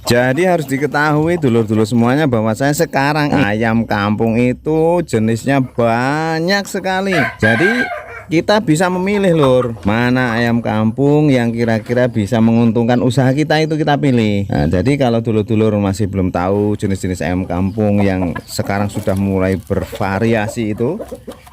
Jadi harus diketahui dulur-dulur semuanya bahwa saya sekarang ayam kampung itu jenisnya banyak sekali. Jadi kita bisa memilih lur, mana ayam kampung yang kira-kira bisa menguntungkan usaha kita itu kita pilih. Nah, jadi kalau dulur-dulur masih belum tahu jenis-jenis ayam kampung yang sekarang sudah mulai bervariasi itu,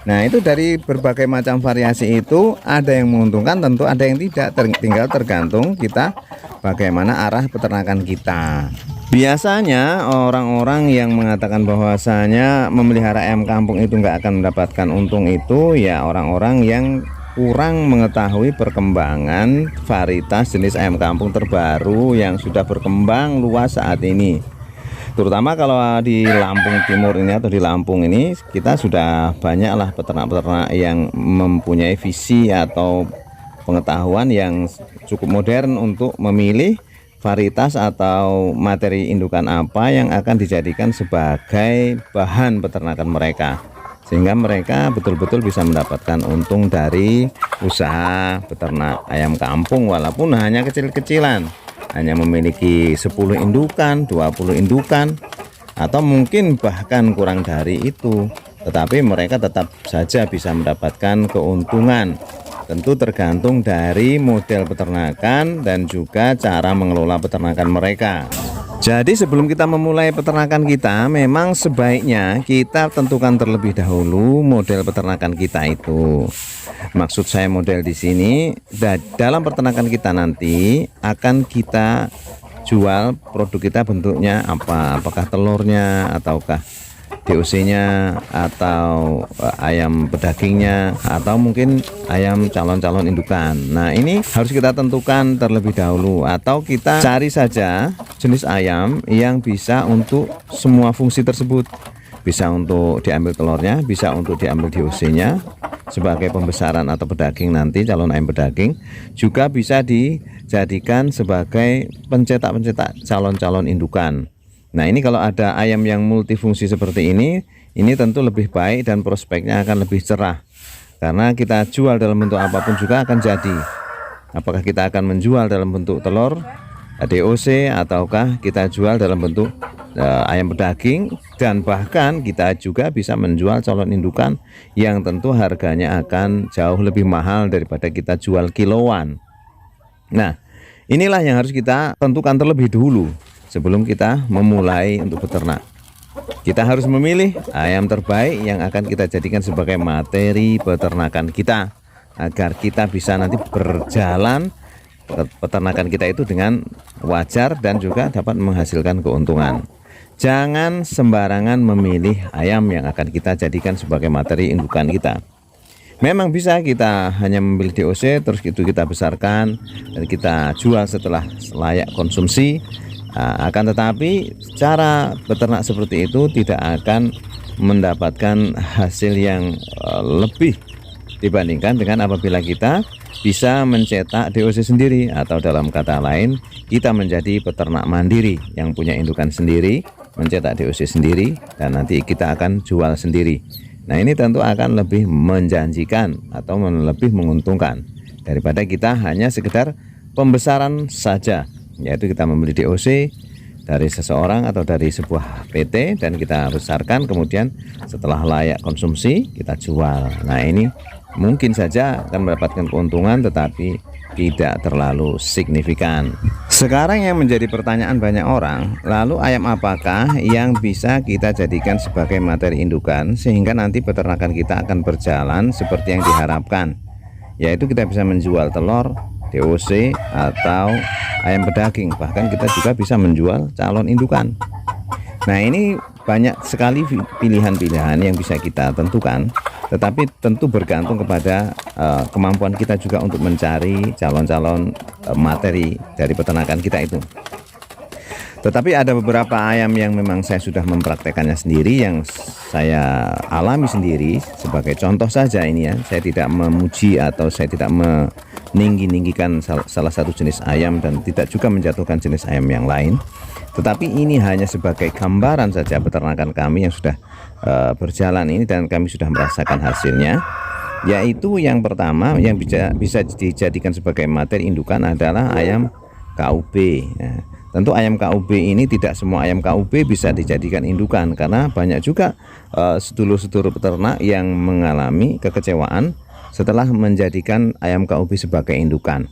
nah itu dari berbagai macam variasi itu ada yang menguntungkan, tentu ada yang tidak, tinggal tergantung kita bagaimana arah peternakan kita. Biasanya orang-orang yang mengatakan bahwasanya memelihara ayam kampung itu nggak akan mendapatkan untung itu ya orang-orang yang kurang mengetahui perkembangan varietas jenis ayam kampung terbaru yang sudah berkembang luas saat ini. Terutama kalau di Lampung Timur ini atau di Lampung ini kita sudah banyaklah peternak-peternak yang mempunyai visi atau pengetahuan yang cukup modern untuk memilih varietas atau materi indukan apa yang akan dijadikan sebagai bahan peternakan mereka, sehingga mereka betul-betul bisa mendapatkan untung dari usaha peternak ayam kampung walaupun hanya kecil-kecilan, hanya memiliki 10 indukan, 20 indukan, atau mungkin bahkan kurang dari itu, tetapi mereka tetap saja bisa mendapatkan keuntungan. Tentu tergantung dari model peternakan dan juga cara mengelola peternakan mereka. Jadi sebelum kita memulai peternakan kita, memang sebaiknya kita tentukan terlebih dahulu model peternakan kita itu. Maksud saya model di sini, dalam peternakan kita nanti akan kita jual produk kita bentuknya apa? Apakah telurnya ataukah DOC-nya atau ayam pedagingnya atau mungkin ayam calon-calon indukan. Nah, ini harus kita tentukan terlebih dahulu atau kita cari saja jenis ayam yang bisa untuk semua fungsi tersebut. Bisa untuk diambil telurnya, bisa untuk diambil DOC-nya sebagai pembesaran atau pedaging nanti calon ayam pedaging, juga bisa dijadikan sebagai pencetak-pencetak calon-calon indukan. Nah, ini kalau ada ayam yang multifungsi seperti ini tentu lebih baik dan prospeknya akan lebih cerah. Karena kita jual dalam bentuk apapun juga akan jadi. Apakah kita akan menjual dalam bentuk telur, DOC, ataukah kita jual dalam bentuk ayam pedaging, dan bahkan kita juga bisa menjual calon indukan yang tentu harganya akan jauh lebih mahal daripada kita jual kiloan. Nah, inilah yang harus kita tentukan terlebih dulu sebelum kita memulai untuk beternak. Kita harus memilih ayam terbaik yang akan kita jadikan sebagai materi peternakan kita, agar kita bisa nanti berjalan peternakan kita itu dengan wajar dan juga dapat menghasilkan keuntungan. Jangan sembarangan memilih ayam yang akan kita jadikan sebagai materi indukan kita. Memang bisa kita hanya memilih DOC terus itu kita besarkan dan kita jual setelah layak konsumsi. Akan tetapi cara beternak seperti itu tidak akan mendapatkan hasil yang lebih dibandingkan dengan apabila kita bisa mencetak DOC sendiri, atau dalam kata lain kita menjadi peternak mandiri yang punya indukan sendiri, mencetak DOC sendiri, dan nanti kita akan jual sendiri. Nah, ini tentu akan lebih menjanjikan atau lebih menguntungkan daripada kita hanya sekedar pembesaran saja, yaitu kita membeli DOC dari seseorang atau dari sebuah PT dan kita besarkan, kemudian setelah layak konsumsi kita jual. Nah, ini mungkin saja akan mendapatkan keuntungan tetapi tidak terlalu signifikan. Sekarang yang menjadi pertanyaan banyak orang, lalu ayam apakah yang bisa kita jadikan sebagai materi indukan sehingga nanti peternakan kita akan berjalan seperti yang diharapkan, yaitu kita bisa menjual telur, DOC, atau ayam pedaging, bahkan kita juga bisa menjual calon indukan. Nah, ini banyak sekali pilihan-pilihan yang bisa kita tentukan, tetapi tentu bergantung kepada kemampuan kita juga untuk mencari calon-calon materi dari peternakan kita itu. Tetapi ada beberapa ayam yang memang saya sudah mempraktekannya sendiri, yang saya alami sendiri. Sebagai contoh saja ini ya, saya tidak memuji atau saya tidak meninggi-ninggikan salah satu jenis ayam dan tidak juga menjatuhkan jenis ayam yang lain. Tetapi ini hanya sebagai gambaran saja peternakan kami yang sudah berjalan ini dan kami sudah merasakan hasilnya. Yaitu yang pertama yang bisa dijadikan sebagai materi indukan adalah ayam KUB. Tentu ayam KUB ini tidak semua ayam KUB bisa dijadikan indukan, karena banyak juga sedulur-sedulur peternak yang mengalami kekecewaan setelah menjadikan ayam KUB sebagai indukan.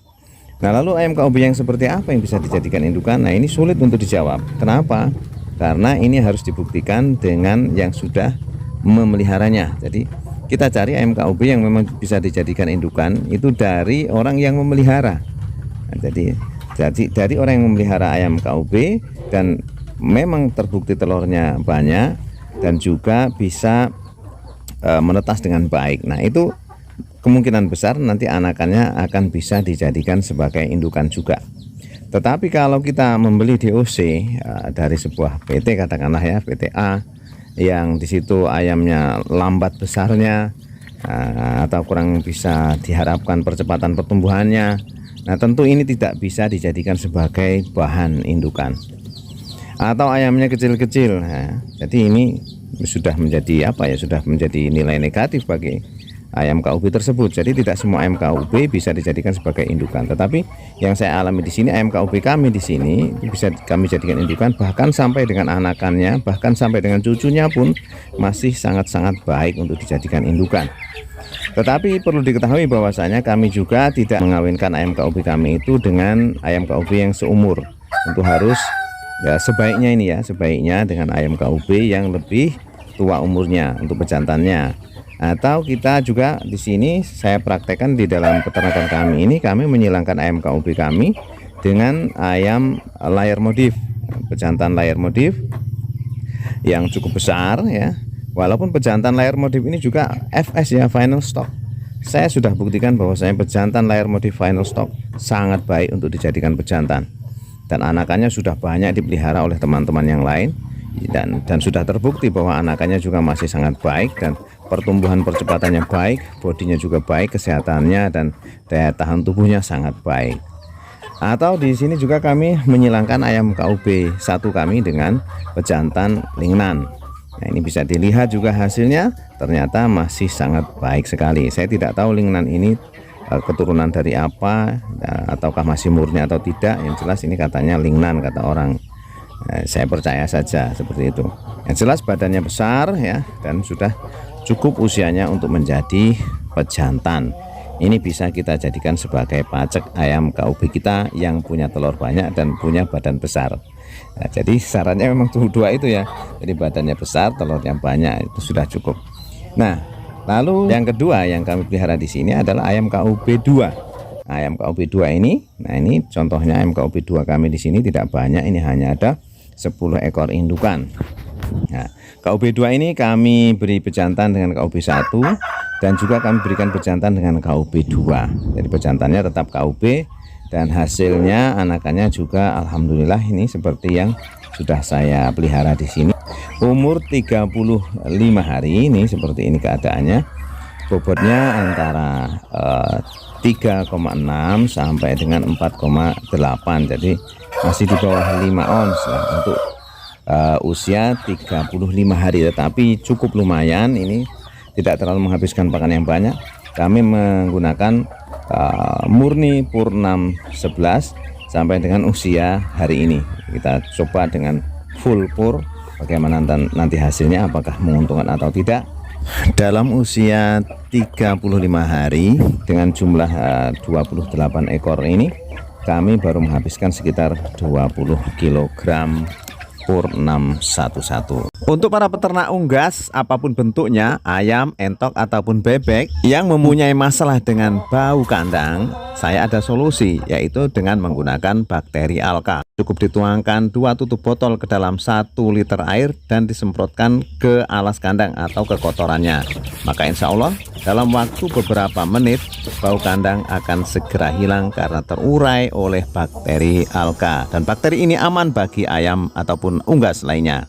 Nah, lalu ayam KUB yang seperti apa yang bisa dijadikan indukan? Nah, ini sulit untuk dijawab. Kenapa? Karena ini harus dibuktikan dengan yang sudah memeliharanya. Jadi kita cari ayam KUB yang memang bisa dijadikan indukan itu dari orang yang memelihara. Nah, jadi dari orang yang memelihara ayam KUB dan memang terbukti telurnya banyak dan juga bisa menetas dengan baik. Nah, itu kemungkinan besar nanti anakannya akan bisa dijadikan sebagai indukan juga. Tetapi kalau kita membeli DOC dari sebuah PT, katakanlah ya PT A, yang di situ ayamnya lambat besarnya atau kurang bisa diharapkan percepatan pertumbuhannya, nah tentu ini tidak bisa dijadikan sebagai bahan indukan. Atau ayamnya kecil-kecil, nah, jadi ini sudah menjadi apa ya, sudah menjadi nilai negatif bagi ayam KUB tersebut. Jadi tidak semua ayam KUB bisa dijadikan sebagai indukan. Tetapi yang saya alami di sini, ayam KUB kami di sini bisa kami jadikan indukan, bahkan sampai dengan anakannya, bahkan sampai dengan cucunya pun masih sangat-sangat baik untuk dijadikan indukan. Tetapi perlu diketahui bahwasanya kami juga tidak mengawinkan ayam KUB kami itu dengan ayam KUB yang seumur. Tentu harus ya sebaiknya ini ya, sebaiknya dengan ayam KUB yang lebih tua umurnya untuk pejantannya. Atau kita juga di sini saya praktekkan di dalam peternakan kami ini, kami menyilangkan ayam KUB kami dengan ayam layar modif, pejantan layar modif yang cukup besar ya. Walaupun pejantan layar modif ini juga FS ya, final stock. Saya sudah buktikan bahwa saya pejantan layar modif final stock sangat baik untuk dijadikan pejantan. Dan anakannya sudah banyak dipelihara oleh teman-teman yang lain. Dan sudah terbukti bahwa anakannya juga masih sangat baik dan pertumbuhan percepatannya baik, bodinya juga baik, kesehatannya dan daya tahan tubuhnya sangat baik. Atau di sini juga kami menyilangkan ayam KUB satu kami dengan pejantan Lingnan. Nah, ini bisa dilihat juga hasilnya ternyata masih sangat baik sekali. Saya tidak tahu Lingnan ini keturunan dari apa, ataukah masih murni atau tidak. Yang jelas ini katanya Lingnan kata orang. Saya percaya saja seperti itu. Yang jelas badannya besar ya, dan sudah cukup usianya untuk menjadi pejantan. Ini bisa kita jadikan sebagai pacek ayam KUB kita yang punya telur banyak dan punya badan besar. Nah, jadi sarannya memang dua itu ya. Jadi badannya besar, telurnya banyak, itu sudah cukup. Nah, lalu yang kedua yang kami pelihara di sini adalah ayam KUB 2. Ayam KUB 2 ini, nah ini contohnya ayam KUB 2 kami di sini tidak banyak, ini hanya ada 10 ekor indukan. Nah, KUB 2 ini kami beri pejantan dengan KUB 1 dan juga kami berikan pejantan dengan KUB 2. Jadi pejantannya tetap KUB dan hasilnya anakannya juga alhamdulillah ini seperti yang sudah saya pelihara di sini. Umur 35 hari ini seperti ini keadaannya. Bobotnya antara 3,6 sampai dengan 4,8. Jadi masih di bawah 5 ons lah untuk usia 35 hari, tetapi cukup lumayan. Ini tidak terlalu menghabiskan pakan yang banyak. Kami menggunakan murni pur 611 sampai dengan usia hari ini. Kita coba dengan full pur, bagaimana nanti hasilnya, apakah menguntungkan atau tidak. Dalam usia 35 hari dengan jumlah 28 ekor ini, kami baru menghabiskan sekitar 20 kg pur 611. Untuk para peternak unggas apapun bentuknya, ayam, entok ataupun bebek yang mempunyai masalah dengan bau kandang, saya ada solusi, yaitu dengan menggunakan bakteri alka. Cukup dituangkan 2 tutup botol ke dalam 1 liter air dan disemprotkan ke alas kandang atau ke kotorannya. Maka insya Allah dalam waktu beberapa menit bau kandang akan segera hilang karena terurai oleh bakteri alka. Dan bakteri ini aman bagi ayam ataupun unggas lainnya.